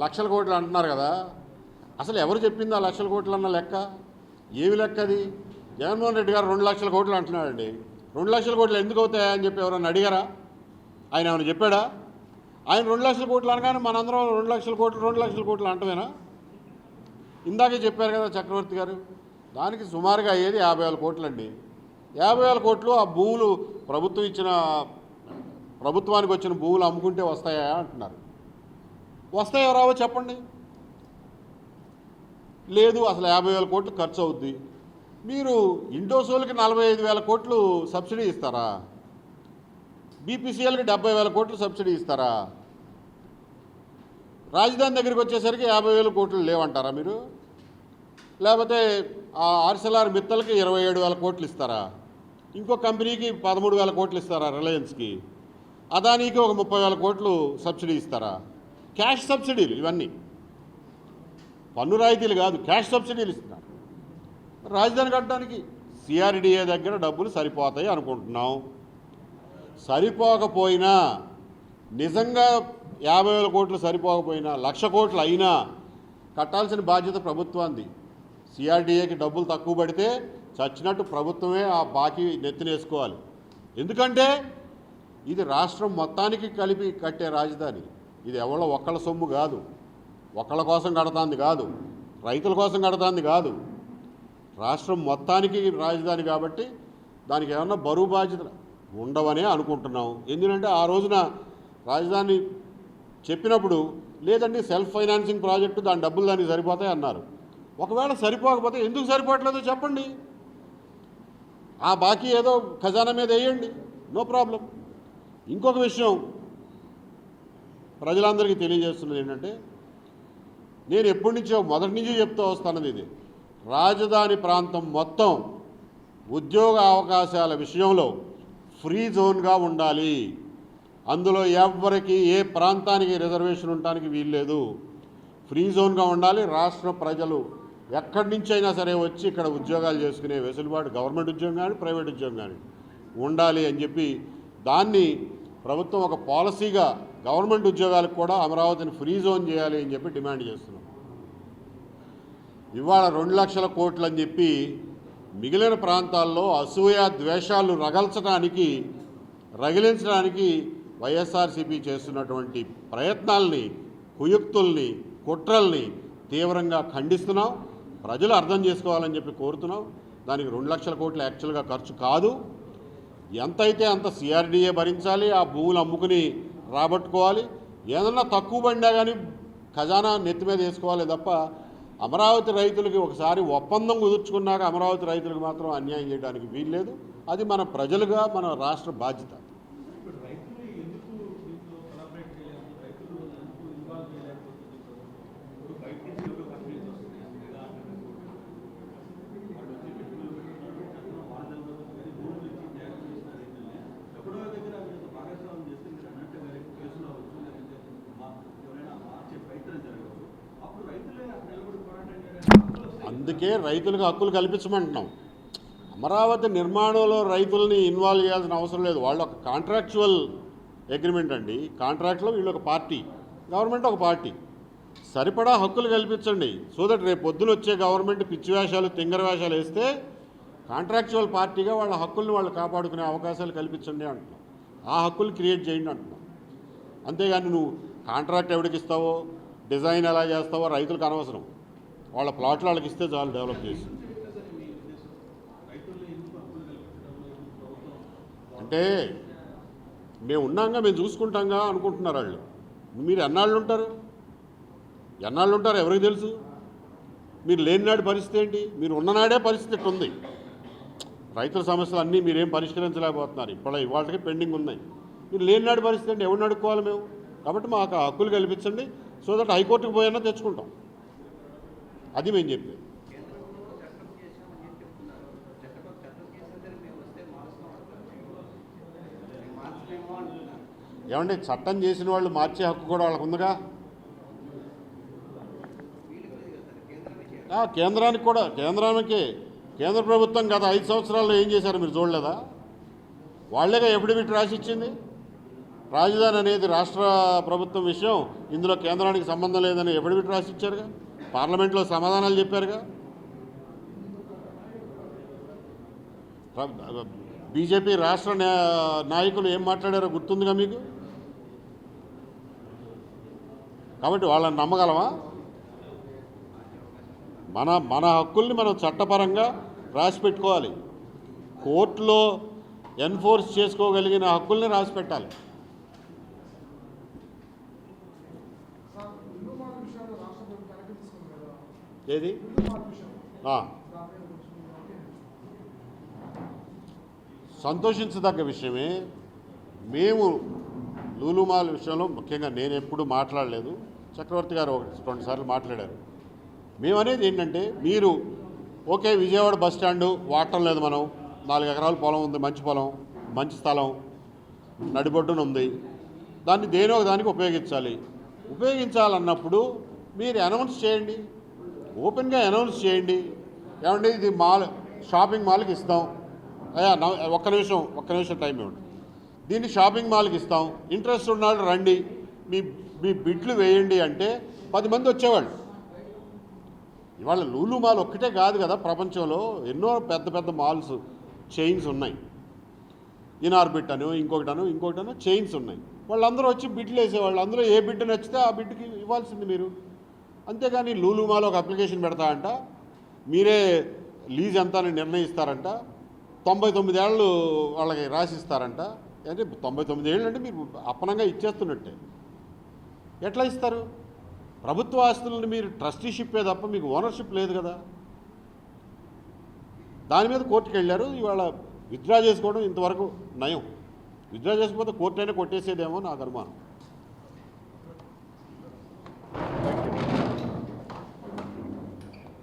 లక్షల కోట్లు అంటున్నారు కదా, అసలు ఎవరు చెప్పింది ఆ లక్షల కోట్లు అన్న లెక్క? ఏమి లెక్క అది? జగన్మోహన్ రెడ్డి గారు 2 లక్షల కోట్లు అంటున్నాడండి. 2 లక్షల కోట్లు ఎందుకు అవుతాయని చెప్పి ఎవరన్నా అడిగారా? ఆయన ఏమైనా చెప్పాడా? ఆయన 2 లక్షల కోట్లు అనగానే మనందరం 2 లక్షల కోట్లు అంటమేనా? ఇందాకే చెప్పారు కదా చక్రవర్తి గారు, దానికి సుమారుగా అయ్యేది 50,000 కోట్లు అండి. 50,000 కోట్లు ఆ భూములు ప్రభుత్వానికి వచ్చిన భూములు అమ్ముకుంటే వస్తాయా అంటున్నారు. వస్తాయో రావో చెప్పండి. లేదు, అసలు 50,000 కోట్లు ఖర్చు అవుద్ది. మీరు ఇండోసోల్కి 45,000 కోట్లు సబ్సిడీ ఇస్తారా? బీపీసీఎల్కి 70,000 కోట్లు సబ్సిడీ ఇస్తారా? రాజధాని దగ్గరికి వచ్చేసరికి 50,000 కోట్లు లేవంటారా మీరు? లేకపోతే ఆ ఆర్సెల్ఆర్ మిత్తల్కి 27,000 కోట్లు ఇస్తారా? ఇంకో కంపెనీకి 13,000 కోట్లు ఇస్తారా? రిలయన్స్కి, అదానీకి ఒక 30,000 కోట్లు సబ్సిడీ ఇస్తారా? క్యాష్ సబ్సిడీలు ఇవన్నీ, పన్ను రాయితీలు కాదు, క్యాష్ సబ్సిడీలు ఇస్తున్నారు. రాజధాని కట్టడానికి సిఆర్డీఏ దగ్గర డబ్బులు సరిపోతాయి అనుకుంటున్నాం. సరిపోకపోయినా, నిజంగా 50,000 కోట్లు సరిపోకపోయినా, 1,00,000 కోట్లు అయినా కట్టాల్సిన బాధ్యత ప్రభుత్వానికి. సిఆర్డీఏకి డబ్బులు తక్కువ పడితే చచ్చినట్టు ప్రభుత్వమే ఆ బాకీ నెత్తినేసుకోవాలి. ఎందుకంటే ఇది రాష్ట్రం మొత్తానికి కలిపి కట్టే రాజధాని. ఇది ఎవరో ఒక్కళ్ళ సొమ్ము కాదు, ఒక్కళ్ళ కోసం కడతాంది కాదు, రైతుల కోసం కడతాంది కాదు, రాష్ట్రం మొత్తానికి రాజధాని కాబట్టి దానికి ఏమన్నా బరువు బాధ్యతలు ఉండవనే అనుకుంటున్నాం. ఎందుకంటే ఆ రోజున రాజధాని చెప్పినప్పుడు లేదండి సెల్ఫ్ ఫైనాన్సింగ్ ప్రాజెక్టు, దాని డబ్బులు దానికి సరిపోతాయి అన్నారు. ఒకవేళ సరిపోకపోతే ఎందుకు సరిపోవట్లేదో చెప్పండి, ఆ బాకీ ఏదో ఖజానా మీద వేయండి, నో ప్రాబ్లం. ఇంకొక విషయం ప్రజలందరికీ తెలియజేస్తున్నది ఏంటంటే, నేను ఎప్పటి నుంచో మొదటి నుంచి చెప్తూ వస్తున్నది ఇది, రాజధాని ప్రాంతం మొత్తం ఉద్యోగ అవకాశాల విషయంలో ఫ్రీ జోన్గా ఉండాలి. అందులో ఎవ్వరికి ఏ ప్రాంతానికి రిజర్వేషన్ ఉండడానికి వీల్లేదు, ఫ్రీ జోన్గా ఉండాలి. రాష్ట్ర ప్రజలు ఎక్కడి నుంచైనా సరే వచ్చి ఇక్కడ ఉద్యోగాలు చేసుకునే వెసులుబాటు, గవర్నమెంట్ ఉద్యోగం కానీ ప్రైవేట్ ఉద్యోగం కానీ ఉండాలి అని చెప్పి దాన్ని ప్రభుత్వం ఒక పాలసీగా గవర్నమెంట్ ఉద్యోగాలకు కూడా అమరావతిని ఫ్రీ జోన్ చేయాలి అని చెప్పి డిమాండ్ చేస్తున్నాం. ఇవాళ 2 లక్షల కోట్లు అని చెప్పి మిగిలిన ప్రాంతాల్లో అసూయ ద్వేషాలు రగిలించడానికి వైఎస్ఆర్సీపీ చేస్తున్నటువంటి ప్రయత్నాల్ని, కుయుక్తుల్ని, కుట్రల్ని తీవ్రంగా ఖండిస్తున్నాం. ప్రజలు అర్థం చేసుకోవాలని చెప్పి కోరుతున్నాం. దానికి 2 లక్షల కోట్లు యాక్చువల్గా ఖర్చు కాదు. ఎంతైతే అంత సిఆర్డీఏ భరించాలి, ఆ భూములు అమ్ముకుని రాబట్టుకోవాలి. ఏదన్నా తక్కువ పడినా కానీ ఖజానా నెత్తి మీద వేసుకోవాలి తప్ప అమరావతి రైతులకి ఒకసారి ఒప్పందం కుదుర్చుకున్నాక అమరావతి రైతులకు మాత్రం అన్యాయం చేయడానికి వీల్లేదు. అది మన ప్రజలుగా మన రాష్ట్ర బాధ్యత. అందుకే రైతులకు హక్కులు కల్పించమంటున్నాం. అమరావతి నిర్మాణంలో రైతుల్ని ఇన్వాల్వ్ చేయాల్సిన అవసరం లేదు. వాళ్ళు ఒక కాంట్రాక్చువల్ అగ్రిమెంట్ అండి. కాంట్రాక్ట్లో వీళ్ళు ఒక పార్టీ, గవర్నమెంట్ ఒక పార్టీ. సరిపడా హక్కులు కల్పించండి. సో దట్ రేపు పొద్దున వచ్చే గవర్నమెంట్ పిచ్చి వేషాలు, తింగర వేషాలు వేస్తే కాంట్రాక్చువల్ పార్టీగా వాళ్ళ హక్కుల్ని వాళ్ళు కాపాడుకునే అవకాశాలు కల్పించండి అంటున్నాం. ఆ హక్కులు క్రియేట్ చేయండి అంటున్నాం. అంతేగాని నువ్వు కాంట్రాక్ట్ ఎవరికి ఇస్తావో, డిజైన్ ఎలా చేస్తావో రైతులకు అనవసరం. వాళ్ళ ప్లాట్లు వాళ్ళకి ఇస్తే చాలు డెవలప్ చేసి. అంటే మేము ఉన్నాగా, మేము చూసుకుంటాంగా అనుకుంటున్నారు వాళ్ళు. మీరు ఎన్నాళ్ళు ఉంటారు ఎవరికి తెలుసు? మీరు లేనినాడు పరిస్థితి ఏంటి? మీరు ఉన్ననాడే పరిస్థితి ఉంది. రైతుల సమస్యలు అన్నీ మీరేం పరిష్కరించలేకపోతున్నారు. ఇవాళకి పెండింగ్ ఉన్నాయి. మీరు లేనినాడు పరిస్థితి ఏంటి? ఎవరిని అడుక్కోవాలి మేము? కాబట్టి మాకు హక్కులు కల్పించండి. సో దట్ హైకోర్టుకు పోయినా తెచ్చుకుంటాం. అది మేము చెప్పేది. ఏమంటే చట్టం చేసిన వాళ్ళు మార్చే హక్కు కూడా వాళ్ళకు ఉందిగా. కేంద్రానికి కూడా, కేంద్ర ప్రభుత్వం గత 5 సంవత్సరాల్లో ఏం చేశారు మీరు చూడలేదా? వాళ్ళేగా ఎఫిడవిట్ రాసి ఇచ్చింది. రాజధాని అనేది రాష్ట్ర ప్రభుత్వం విషయం, ఇందులో కేంద్రానికి సంబంధం లేదని ఎఫిడవిట్ రాసి ఇచ్చారుగా, పార్లమెంట్లో సమాధానాలు చెప్పారుగా. బీజేపీ రాష్ట్ర నాయకులు ఏం మాట్లాడారో గుర్తుందిగా మీకు. కాబట్టి వాళ్ళని నమ్మగలమా? మన హక్కుల్ని మనం చట్టపరంగా రాసి పెట్టుకోవాలి. కోర్టులో ఎన్ఫోర్స్ చేసుకోగలిగిన హక్కుల్ని రాసి పెట్టాలి. ఏది సంతోషించదగ్గ విషయమే. మేము లూలు మాల్ విషయంలో ముఖ్యంగా నేను ఎప్పుడు మాట్లాడలేదు, చక్రవర్తి గారు 1-2 సార్లు మాట్లాడారు. మేమనేది ఏంటంటే, మీరు ఓకే విజయవాడ బస్ స్టాండు వాడటం లేదు, మనం 4 ఎకరాల పొలం ఉంది, మంచి పొలం, మంచి స్థలం, నడిబొడ్డున ఉంది, దాన్ని దేనో దానికి ఉపయోగించాలన్నప్పుడు మీరు అనౌన్స్ చేయండి, ఓపెన్గా అనౌన్స్ చేయండి. ఏమంటే ఇది షాపింగ్ మాల్కి ఇస్తాం, ఒక్క నిమిషం టైం ఇవ్వండి, దీన్ని షాపింగ్ మాల్కి ఇస్తాం, ఇంట్రెస్ట్ ఉన్నాడు రండి, మీ బిడ్లు వేయండి అంటే 10 మంది వచ్చేవాళ్ళు. ఇవాళ లూలు మాల్ ఒక్కటే కాదు కదా, ప్రపంచంలో ఎన్నో పెద్ద పెద్ద మాల్స్ చైన్స్ ఉన్నాయి. ఇనార్బిట్ అని ఇంకొకటను చైన్స్ ఉన్నాయి. వాళ్ళందరూ వచ్చి బిడ్లు వేసేవాళ్ళు. అందులో ఏ బిడ్డ నచ్చితే ఆ బిడ్డకి ఇవ్వాల్సింది మీరు. అంతేగాని లూలు మాల్ ఒక అప్లికేషన్ పెడతా అంట, మీరే లీజ్ ఎంత అని నిర్ణయిస్తారంట, 99 ఏళ్ళు వాళ్ళకి రాసిస్తారంట. అంటే 99 ఏళ్ళు అంటే మీరు అప్పనంగా ఇచ్చేస్తున్నట్టే. ఎట్లా ఇస్తారు? ప్రభుత్వ ఆస్తులను మీరు ట్రస్టీషిప్పే తప్ప మీకు ఓనర్షిప్ లేదు కదా. దాని మీద కోర్టుకు వెళ్ళారు. ఇవాళ విత్డ్రా చేసుకోవడం ఇంతవరకు నయం. విత్డ్రా చేసుకోకపోతే కోర్టు అయినా కొట్టేసేదేమో నాకు అనుమానం.